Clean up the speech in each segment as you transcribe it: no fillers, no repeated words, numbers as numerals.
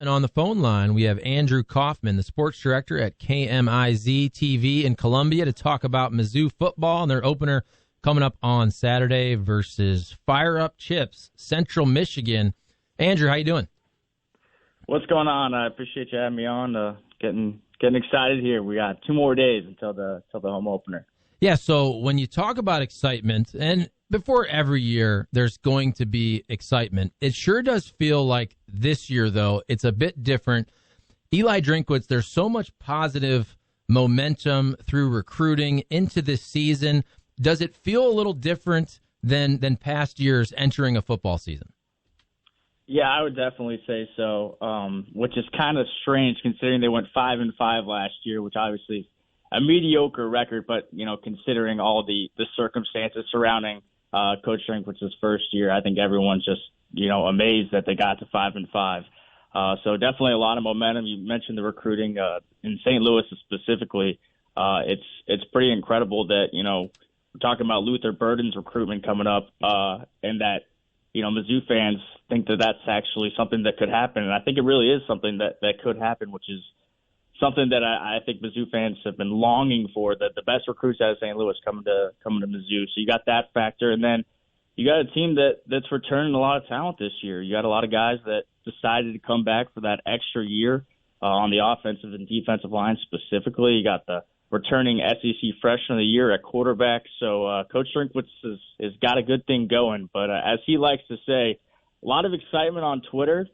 And on the phone line, we have Andrew Kauffman, the sports director at KMIZ TV in Columbia, to talk about Mizzou football and their opener coming up on Saturday versus Fire Up Chips, Central Michigan. Andrew, how you doing? What's going on? I appreciate you having me on. Getting excited here. We got 2 more days until the home opener. Yeah, so when you talk about excitement, and before every year there's going to be excitement, it sure does feel like this year, though, it's a bit different. Eli Drinkwitz, there's so much positive momentum through recruiting into this season. Does it feel a little different than past years entering a football season? Yeah, I would definitely say so, which is kind of strange considering they went 5-5 last year, which obviously is a mediocre record, but, considering all the circumstances surrounding Coach Drinkwitz's first year, I think everyone's just, amazed that they got to 5-5. So definitely a lot of momentum. You mentioned the recruiting in St. Louis specifically. It's pretty incredible that, we're talking about Luther Burden's recruitment coming up, and that, Mizzou fans think that that's actually something that could happen. And I think it really is something that could happen, which is something that I think Mizzou fans have been longing for, that the best recruits out of St. Louis coming to Mizzou. So you got that factor. And then you got a team that's returning a lot of talent this year. You got a lot of guys that decided to come back for that extra year on the offensive and defensive line specifically. You got the returning SEC Freshman of the Year at quarterback. So Coach Drinkwitz has got a good thing going. But as he likes to say, a lot of excitement on Twitter,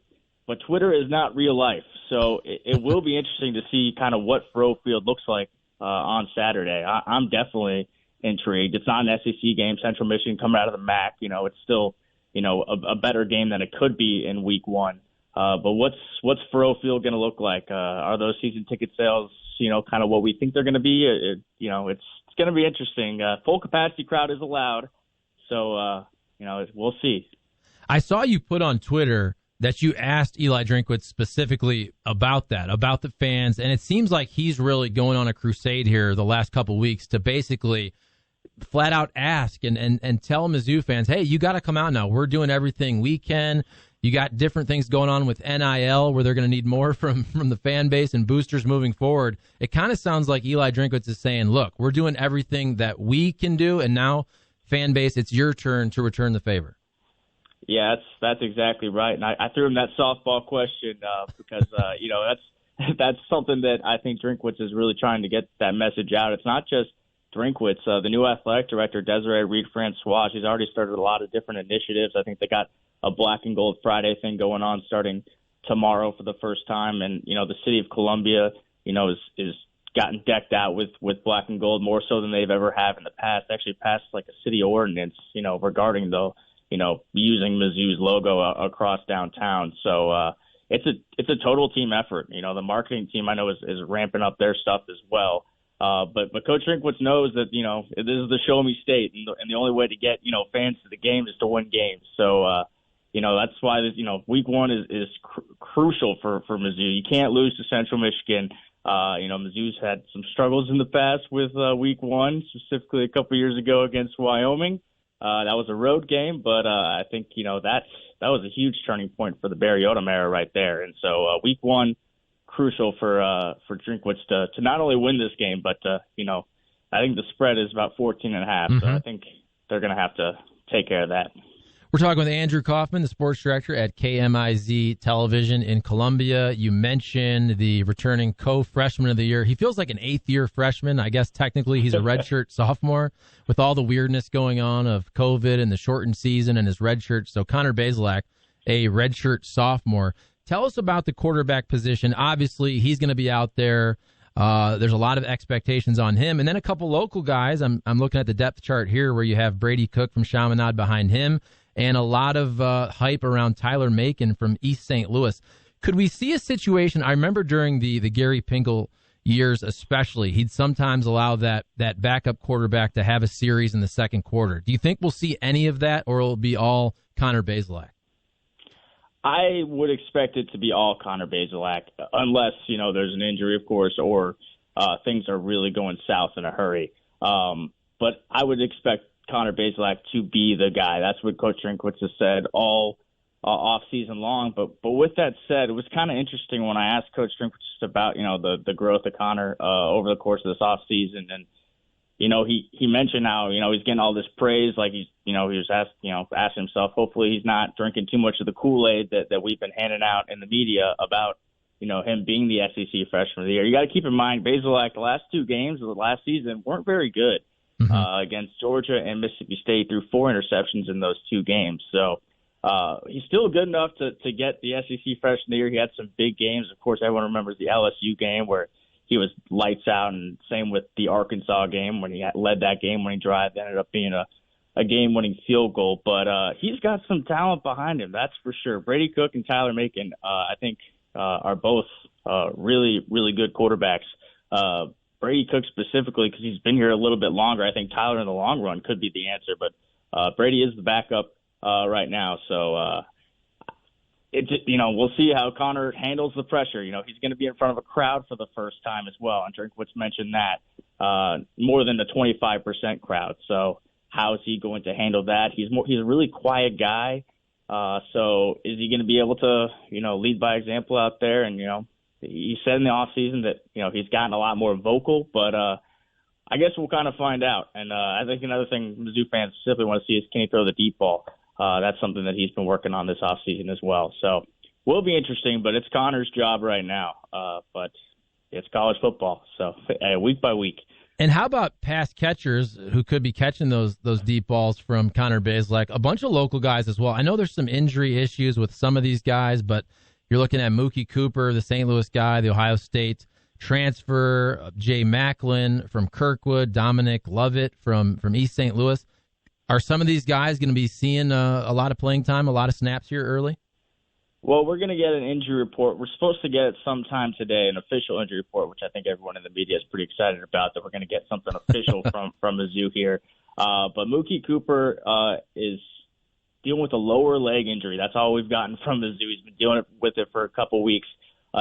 but Twitter is not real life. So it will be interesting to see kind of what Faurot Field looks like on Saturday. I'm definitely intrigued. It's not an SEC game. Central Michigan coming out of the MAC. It's still, a better game than it could be in week 1. But what's Faurot Field going to look like? Are those season ticket sales, kind of what we think they're going to be? It's going to be interesting. Full capacity crowd is allowed. So, we'll see. I saw you put on Twitter that you asked Eli Drinkwitz specifically about that, about the fans, and it seems like he's really going on a crusade here the last couple weeks to basically flat out ask and tell Mizzou fans, hey, you got to come out now. We're doing everything we can. You got different things going on with NIL where they're going to need more from the fan base and boosters moving forward. It kind of sounds like Eli Drinkwitz is saying, look, we're doing everything that we can do, and now, fan base, it's your turn to return the favor. Yeah, that's exactly right. And I threw him that softball question because, that's something that I think Drinkwitz is really trying to get that message out. It's not just Drinkwitz. The new athletic director, Desiree Reed-Francois, she's already started a lot of different initiatives. I think they got a Black and Gold Friday thing going on starting tomorrow for the first time. And, the city of Columbia, is gotten decked out with black and gold more so than they've ever have in the past. Actually passed like a city ordinance, regarding using Mizzou's logo across downtown. So it's a total team effort. The marketing team I know is ramping up their stuff as well. But Coach Drinkwitz knows that, this is the show me state, and the only way to get, fans to the game is to win games. So, that's why, week 1 is crucial for Mizzou. You can't lose to Central Michigan. Mizzou's had some struggles in the past with week 1, specifically a couple years ago against Wyoming. That was a road game, but I think, that was a huge turning point for the Barry Odom era right there. And so week 1, crucial for Drinkwitz to not only win this game, but, I think the spread is about 14.5. Mm-hmm. So I think they're going to have to take care of that. We're talking with Andrew Kauffman, the sports director at KMIZ Television in Columbia. You mentioned the returning co-freshman of the year. He feels like an 8th-year freshman. I guess technically he's a redshirt sophomore with all the weirdness going on of COVID and the shortened season and his redshirt. So Connor Bazelak, a redshirt sophomore. Tell us about the quarterback position. Obviously, he's going to be out there. There's a lot of expectations on him. And then a couple local guys. I'm looking at the depth chart here where you have Brady Cook from Chaminade behind him, and a lot of hype around Tyler Macon from East St. Louis. Could we see a situation? I remember during the Gary Pinkel years especially, he'd sometimes allow that backup quarterback to have a series in the second quarter. Do you think we'll see any of that, or will it be all Connor Bazelak? I would expect it to be all Connor Bazelak, unless, there's an injury, of course, or things are really going south in a hurry. But I would expect Connor Bazelak to be the guy. That's what Coach Drinkwitz has said all off season long. But with that said, it was kind of interesting when I asked Coach Drinkwitz about, the growth of Connor over the course of this off season. And, he mentioned how, he's getting all this praise. Like he was asking himself, hopefully he's not drinking too much of the Kool-Aid that we've been handing out in the media about, him being the SEC Freshman of the Year. You got to keep in mind, Basil, the last two games of the last season weren't very good. Against Georgia and Mississippi State, threw 4 interceptions in those 2 games. So he's still good enough to get the SEC Freshman of the Year. He had some big games. Of course, everyone remembers the LSU game where he was lights out, and same with the Arkansas game when he led that game when he drive. Ended up being a game-winning field goal. But he's got some talent behind him, that's for sure. Brady Cook and Tyler Macon, I think, are both really, really good quarterbacks. Brady Cook specifically, because he's been here a little bit longer. I think Tyler in the long run could be the answer, but Brady is the backup right now. So we'll see how Connor handles the pressure. He's going to be in front of a crowd for the first time as well. And Drinkwitz mentioned that more than the 25% crowd. So how is he going to handle that? He's a really quiet guy. So is he going to be able to, lead by example out there? And, he said in the offseason that, he's gotten a lot more vocal, but I guess we'll kind of find out. And I think another thing Mizzou fans simply want to see is, can he throw the deep ball? That's something that he's been working on this offseason as well. So will be interesting, but it's Connor's job right now. But it's college football, so week by week. And how about pass catchers who could be catching those deep balls from Connor Bazelak? A bunch of local guys as well. I know there's some injury issues with some of these guys, but you're looking at Mookie Cooper, the St. Louis guy, the Ohio State transfer, Jay Macklin from Kirkwood, Dominic Lovett from East St. Louis. Are some of these guys going to be seeing a lot of playing time, a lot of snaps here early? Well, we're going to get an injury report. We're supposed to get it sometime today, an official injury report, which I think everyone in the media is pretty excited about, that we're going to get something official from Mizzou here. But Mookie Cooper is dealing with a lower leg injury. That's all we've gotten from Mizzou. He's been dealing with it for a couple weeks.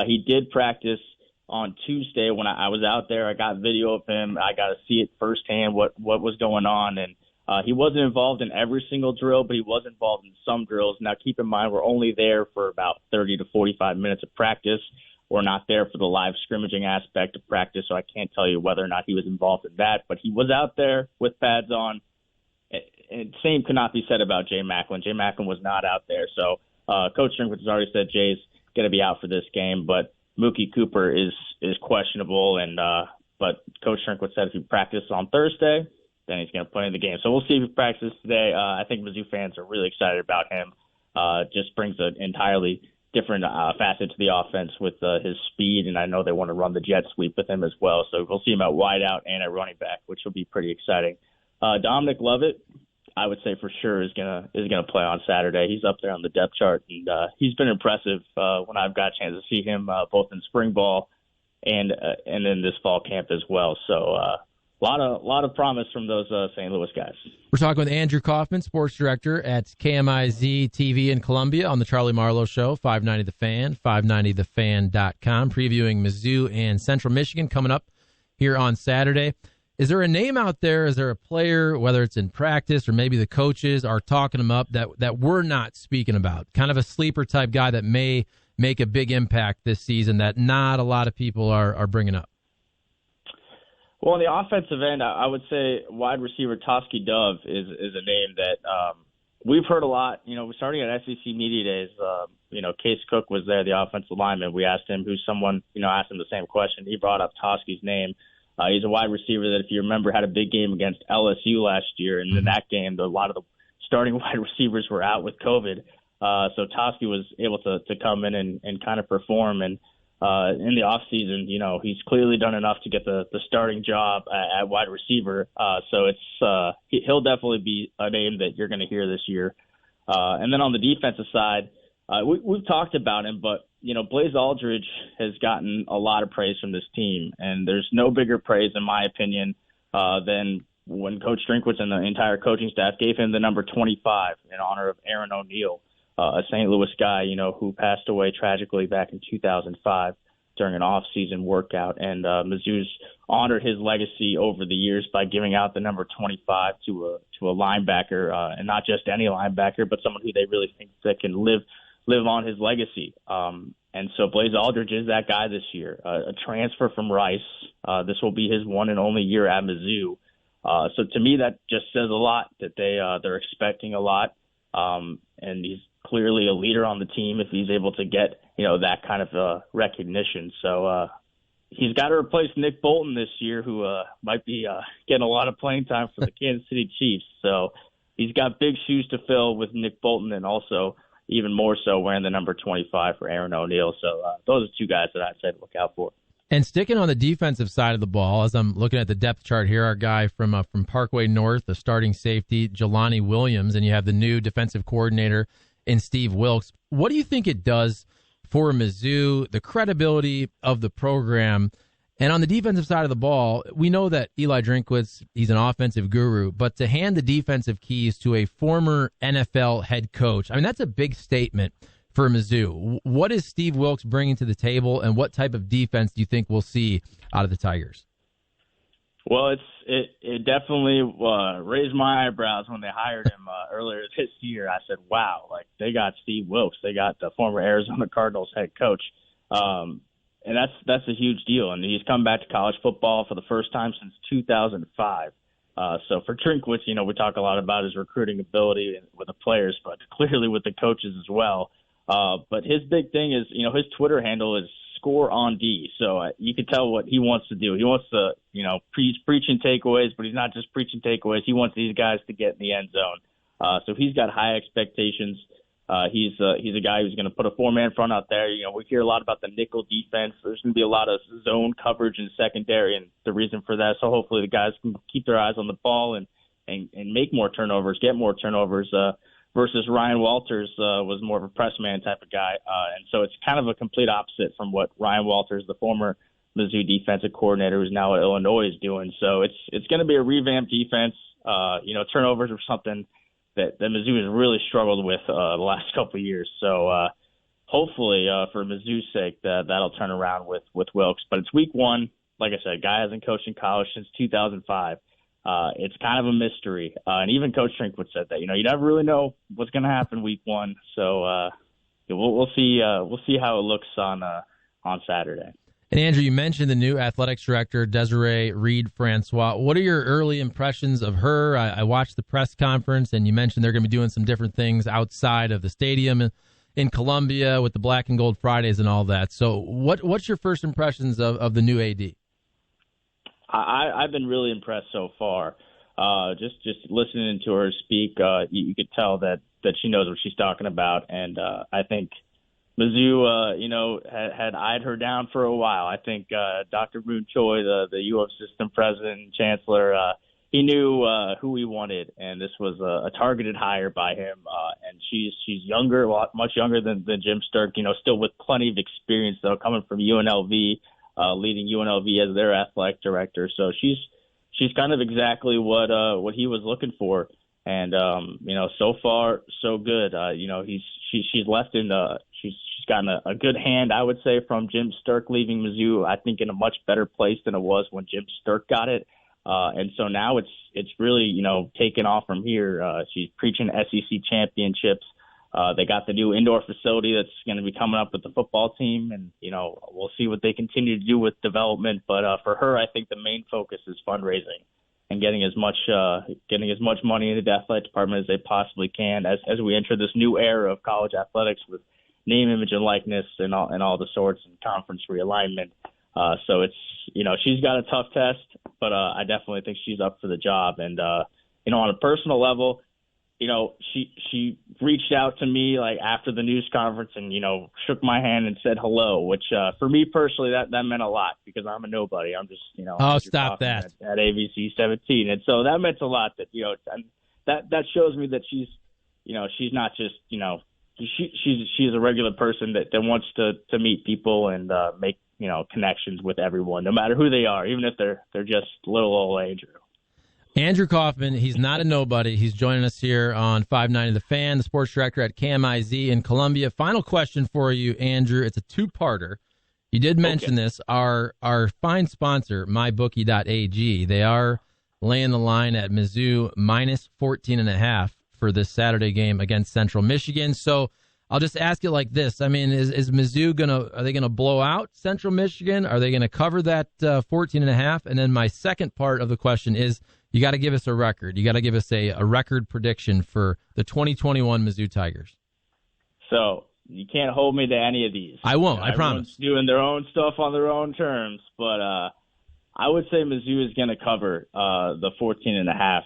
He did practice on Tuesday when I was out there. I got video of him. I got to see it firsthand, what was going on. And he wasn't involved in every single drill, but he was involved in some drills. Now, keep in mind, we're only there for about 30 to 45 minutes of practice. We're not there for the live scrimmaging aspect of practice, so I can't tell you whether or not he was involved in that. But he was out there with pads on. And same could not be said about Jay Macklin. Jay Macklin was not out there. So Coach Drinkwitz has already said Jay's going to be out for this game, but Mookie Cooper is questionable. And but Coach Drinkwitz said if he practices on Thursday, then he's going to play in the game. So we'll see if he practices today. I think Mizzou fans are really excited about him. Just brings an entirely different facet to the offense with his speed, and I know they want to run the jet sweep with him as well. So we'll see him at wideout and at running back, which will be pretty exciting. Dominic Lovett, I would say for sure is gonna play on Saturday. He's up there on the depth chart, and he's been impressive when I've got a chance to see him both in spring ball and in this fall camp as well. So a lot of promise from those St. Louis guys. We're talking with Andrew Kauffman, sports director at KMIZ TV in Columbia on the Charlie Marlowe Show, 590 The Fan, 590thefan.com, previewing Mizzou and Central Michigan coming up here on Saturday. Is there a name out there? Is there a player, whether it's in practice or maybe the coaches are talking him up that we're not speaking about? Kind of a sleeper type guy that may make a big impact this season that not a lot of people are bringing up. Well, on the offensive end, I would say wide receiver Toski Dove is a name that we've heard a lot. Starting at SEC Media Days, Case Cook was there, the offensive lineman. We asked him who's someone, asked him the same question. He brought up Toski's name. He's a wide receiver that, if you remember, had a big game against LSU last year. And in that game, a lot of the starting wide receivers were out with COVID. So Toski was able to come in and kind of perform. And in the offseason, he's clearly done enough to get the starting job at wide receiver. So he'll definitely be a name that you're going to hear this year. And then on the defensive side, we've talked about him, but Blaise Aldridge has gotten a lot of praise from this team, and there's no bigger praise, in my opinion, than when Coach Drinkwitz and the entire coaching staff gave him the number 25 in honor of Aaron O'Neal, a St. Louis guy, who passed away tragically back in 2005. during an off-season workout. And Mizzou's honored his legacy over the years by giving out the number 25 to a linebacker, and not just any linebacker, but someone who they really think that can live on his legacy. And so Blaise Aldridge is that guy this year, a transfer from Rice. This will be his one and only year at Mizzou. So to me, that just says a lot, that they're expecting a lot. And he's clearly a leader on the team if he's able to get, that kind of recognition. So he's got to replace Nick Bolton this year, who might be getting a lot of playing time for the Kansas City Chiefs. So he's got big shoes to fill with Nick Bolton, and also even more so wearing the number 25 for Aaron O'Neal. So those are two guys that I'd say to look out for. And sticking on the defensive side of the ball, as I'm looking at the depth chart here, our guy from Parkway North, the starting safety, Jelani Williams, and you have the new defensive coordinator in Steve Wilkes. What do you think it does for Mizzou, the credibility of the program? And on the defensive side of the ball, we know that Eli Drinkwitz, he's an offensive guru, but to hand the defensive keys to a former NFL head coach, I mean, that's a big statement for Mizzou. What is Steve Wilkes bringing to the table, and what type of defense do you think we'll see out of the Tigers? Well, it definitely raised my eyebrows when they hired him earlier this year. I said, wow, like, they got Steve Wilkes. They got the former Arizona Cardinals head coach. And that's a huge deal. And he's come back to college football for the first time since 2005. So for Drinkwitz, we talk a lot about his recruiting ability with the players, but clearly with the coaches as well. But his big thing is, his Twitter handle is Score on D. So you can tell what he wants to do. He wants to, preaching takeaways, but he's not just preaching takeaways. He wants these guys to get in the end zone. So he's got high expectations. He's a guy who's going to put a four-man front out there. We hear a lot about the nickel defense. There's going to be a lot of zone coverage in secondary, and the reason for that. So hopefully the guys can keep their eyes on the ball and make more turnovers, get more turnovers. Versus Ryan Walters was more of a press man type of guy, and so it's kind of a complete opposite from what Ryan Walters, the former Mizzou defensive coordinator, who's now at Illinois, is doing. So it's going to be a revamped defense. Turnovers are something that Mizzou has really struggled with the last couple of years. So hopefully, for Mizzou's sake, that'll turn around with Wilkes. But it's week one. Like I said, guy hasn't coached in college since 2005. It's kind of a mystery. And even Coach Drinkwitz said that, you never really know what's going to happen week one. So we'll see how it looks on Saturday. And Andrew, you mentioned the new athletics director, Desiree Reed-Francois. What are your early impressions of her? I watched the press conference, and you mentioned they're going to be doing some different things outside of the stadium in Columbia with the Black and Gold Fridays and all that. So what's your first impressions of the new AD? I've been really impressed so far. Just listening to her speak, you could tell that she knows what she's talking about, and I think Mizzou, had eyed her down for a while. I think Dr. Moon Choi, the U of system president and chancellor, he knew who he wanted, and this was a targeted hire by him. And she's younger, much younger than Jim Sturk. Still with plenty of experience though, coming from UNLV. Leading UNLV as their athletic director. So she's kind of exactly what he was looking for. And, so far, so good. She's left she's gotten a good hand, I would say, from Jim Sturk leaving Mizzou, I think in a much better place than it was when Jim Sturk got it. And so now it's really, taken off from here. She's preaching SEC championships. They got the new indoor facility that's going to be coming up with the football team, and we'll see what they continue to do with development. But for her, I think the main focus is fundraising and getting as much money into the athletic department as they possibly can as we enter this new era of college athletics with name, image, and likeness and all the sorts, and conference realignment. So it's she's got a tough test, but I definitely think she's up for the job. And on a personal level, she reached out to me like after the news conference and, shook my hand and said hello, which for me personally, that meant a lot because I'm a nobody. I'm just, oh, stop that at ABC 17. And so that meant a lot that, and that shows me that she's not just, she's a regular person that wants to meet people and make, connections with everyone, no matter who they are, even if they're just little old Andrew. Andrew Kauffman, he's not a nobody. He's joining us here on 590 The Fan, the sports director at KMIZ in Columbia. Final question for you, Andrew. It's a two-parter. You did mention this. Our fine sponsor, mybookie.ag, they are laying the line at Mizzou minus 14.5 for this Saturday game against Central Michigan. So I'll just ask it like this. I mean, is Mizzou are they gonna blow out Central Michigan? Are they gonna cover that 14.5? And then my second part of the question is, you got to give us a record. You got to give us a record prediction for the 2021 Mizzou Tigers. So you can't hold me to any of these. I won't. I promise. Doing their own stuff on their own terms, but I would say Mizzou is going to cover the 14.5.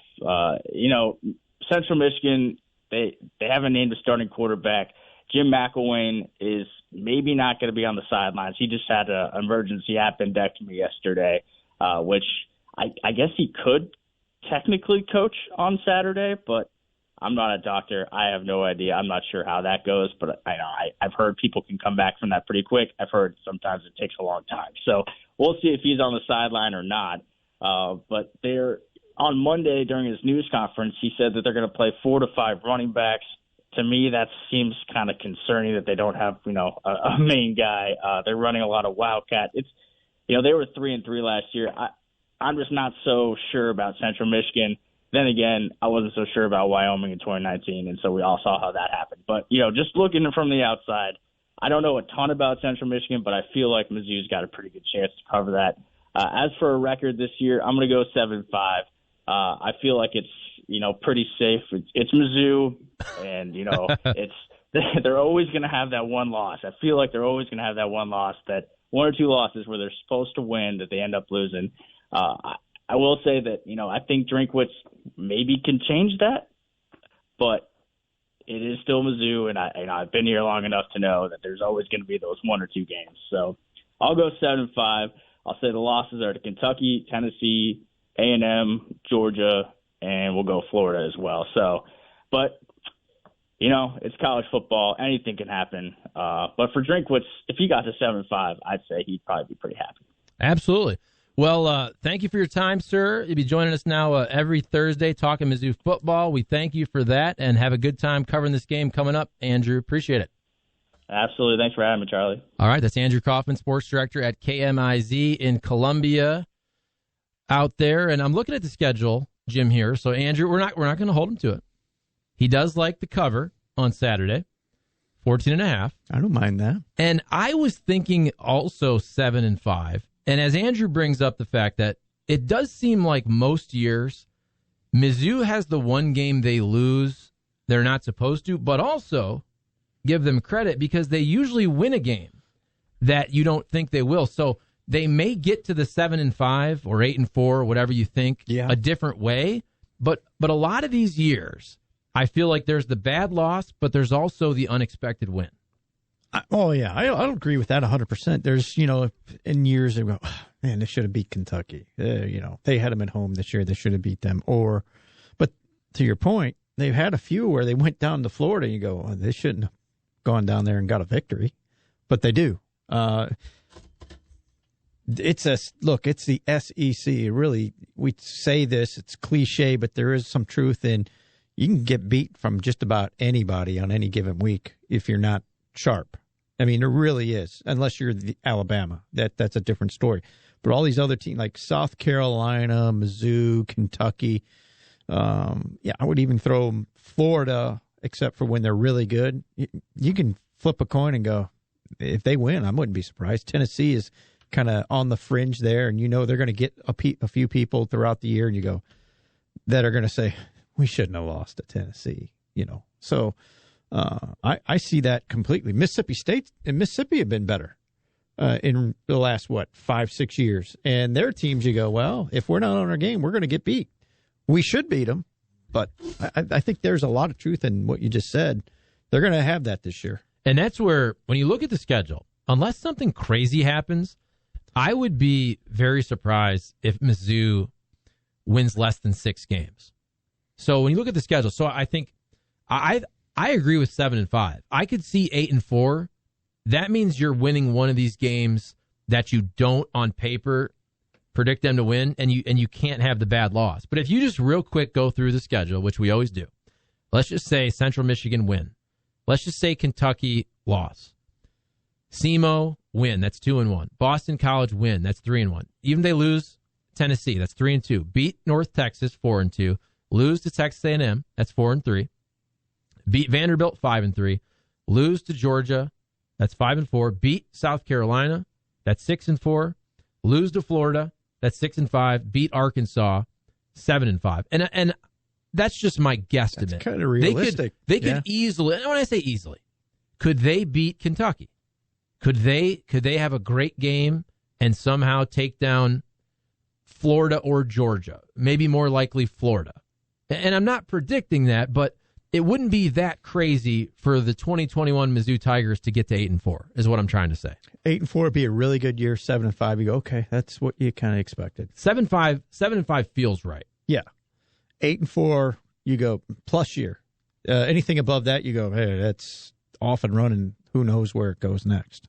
Central Michigan, they haven't named a starting quarterback. Jim McElwain is maybe not going to be on the sidelines. He just had an emergency appendectomy yesterday, which I guess he could technically coach on Saturday, but I'm not a doctor. I have no idea. I'm not sure how that goes, but I've heard people can come back from that pretty quick. I've heard sometimes it takes a long time. So we'll see if he's on the sideline or not. But on Monday during his news conference, he said that they're going to play 4 to 5 running backs. To me, that seems kind of concerning that they don't have, a main guy. They're running a lot of Wildcat. They were 3-3 last year. I'm just not so sure about Central Michigan. Then again, I wasn't so sure about Wyoming in 2019, and so we all saw how that happened. But, just looking from the outside, I don't know a ton about Central Michigan, but I feel like Mizzou's got a pretty good chance to cover that. As for a record this year, I'm going to go 7-5. I feel like it's, pretty safe. It's Mizzou, and, they're always going to have that one loss. I feel like they're always going to have that one loss, that one or two losses where they're supposed to win that they end up losing. I will say that, I think Drinkwitz maybe can change that, but it is still Mizzou, and I've been here long enough to know that there's always going to be those 1 or 2 games. So I'll go 7-5. I'll say the losses are to Kentucky, Tennessee, A&M, Georgia, and we'll go Florida as well. So, but, it's college football. Anything can happen. But for Drinkwitz, if he got to 7-5, I'd say he'd probably be pretty happy. Absolutely. Well, thank you for your time, sir. You'll be joining us now every Thursday talking Mizzou football. We thank you for that, and have a good time covering this game coming up, Andrew. Appreciate it. Absolutely. Thanks for having me, Charlie. All right, that's Andrew Kauffman, sports director at KMIZ in Columbia out there. And I'm looking at the schedule, Jim, here. So, Andrew, we're not going to hold him to it. He does like the cover on Saturday, 14.5. I don't mind that. And I was thinking also 7-5. And as Andrew brings up the fact that it does seem like most years Mizzou has the one game they lose they're not supposed to, but also give them credit because they usually win a game that you don't think they will. So they may get to the 7-5 or 8-4, whatever you think, a different way. But a lot of these years, I feel like there's the bad loss, but there's also the unexpected win. Oh, yeah. I don't agree with that 100%. There's, in years they go, oh, man, they should have beat Kentucky. They had them at home this year. They should have beat them. But to your point, they've had a few where they went down to Florida and you go, oh, they shouldn't have gone down there and got a victory. But they do. It's the SEC. Really, we say this, it's cliche, but there is some truth in you can get beat from just about anybody on any given week if you're not sharp. I mean, there really is, unless you're the Alabama. That's a different story. But all these other teams like South Carolina, Mizzou, Kentucky, I would even throw Florida, except for when they're really good. You can flip a coin and go, if they win, I wouldn't be surprised. Tennessee is kind of on the fringe there, and they're going to get a few people throughout the year, and you go, that are going to say, we shouldn't have lost to Tennessee, So I see that completely. Mississippi State and Mississippi have been better in the last, 5-6 years. And their teams, you go, well, if we're not on our game, we're going to get beat. We should beat them. But I think there's a lot of truth in what you just said. They're going to have that this year. And that's where, when you look at the schedule, unless something crazy happens, I would be very surprised if Mizzou wins less than 6 games. So when you look at the schedule, so I think I agree with 7-5. I could see 8-4. That means you're winning one of these games that you don't on paper predict them to win, and you can't have the bad loss. But if you just real quick go through the schedule, which we always do, let's just say Central Michigan win. Let's just say Kentucky loss. SEMO, win. That's 2-1. Boston College, win. That's 3-1. Even if they lose Tennessee, that's 3-2. Beat North Texas, 4-2. Lose to Texas A&M, that's 4-3. Beat Vanderbilt, 5-3. Lose to Georgia, that's 5-4. Beat South Carolina, that's 6-4. Lose to Florida, that's 6-5. Beat Arkansas, 7-5. And that's just my guesstimate. That's kind of realistic. They could easily, and when I say easily, could they beat Kentucky? Could they have a great game and somehow take down Florida or Georgia? Maybe more likely Florida. And I'm not predicting that, but it wouldn't be that crazy for the 2021 Mizzou Tigers to get to 8-4, is what I'm trying to say. 8-4 would be a really good year. 7-5, you go, okay, that's what you kind of expected. 7-5 feels right. Yeah. 8-4, you go plus year. Anything above that, you go, hey, that's off and running. Who knows where it goes next?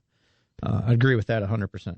I agree with that 100%.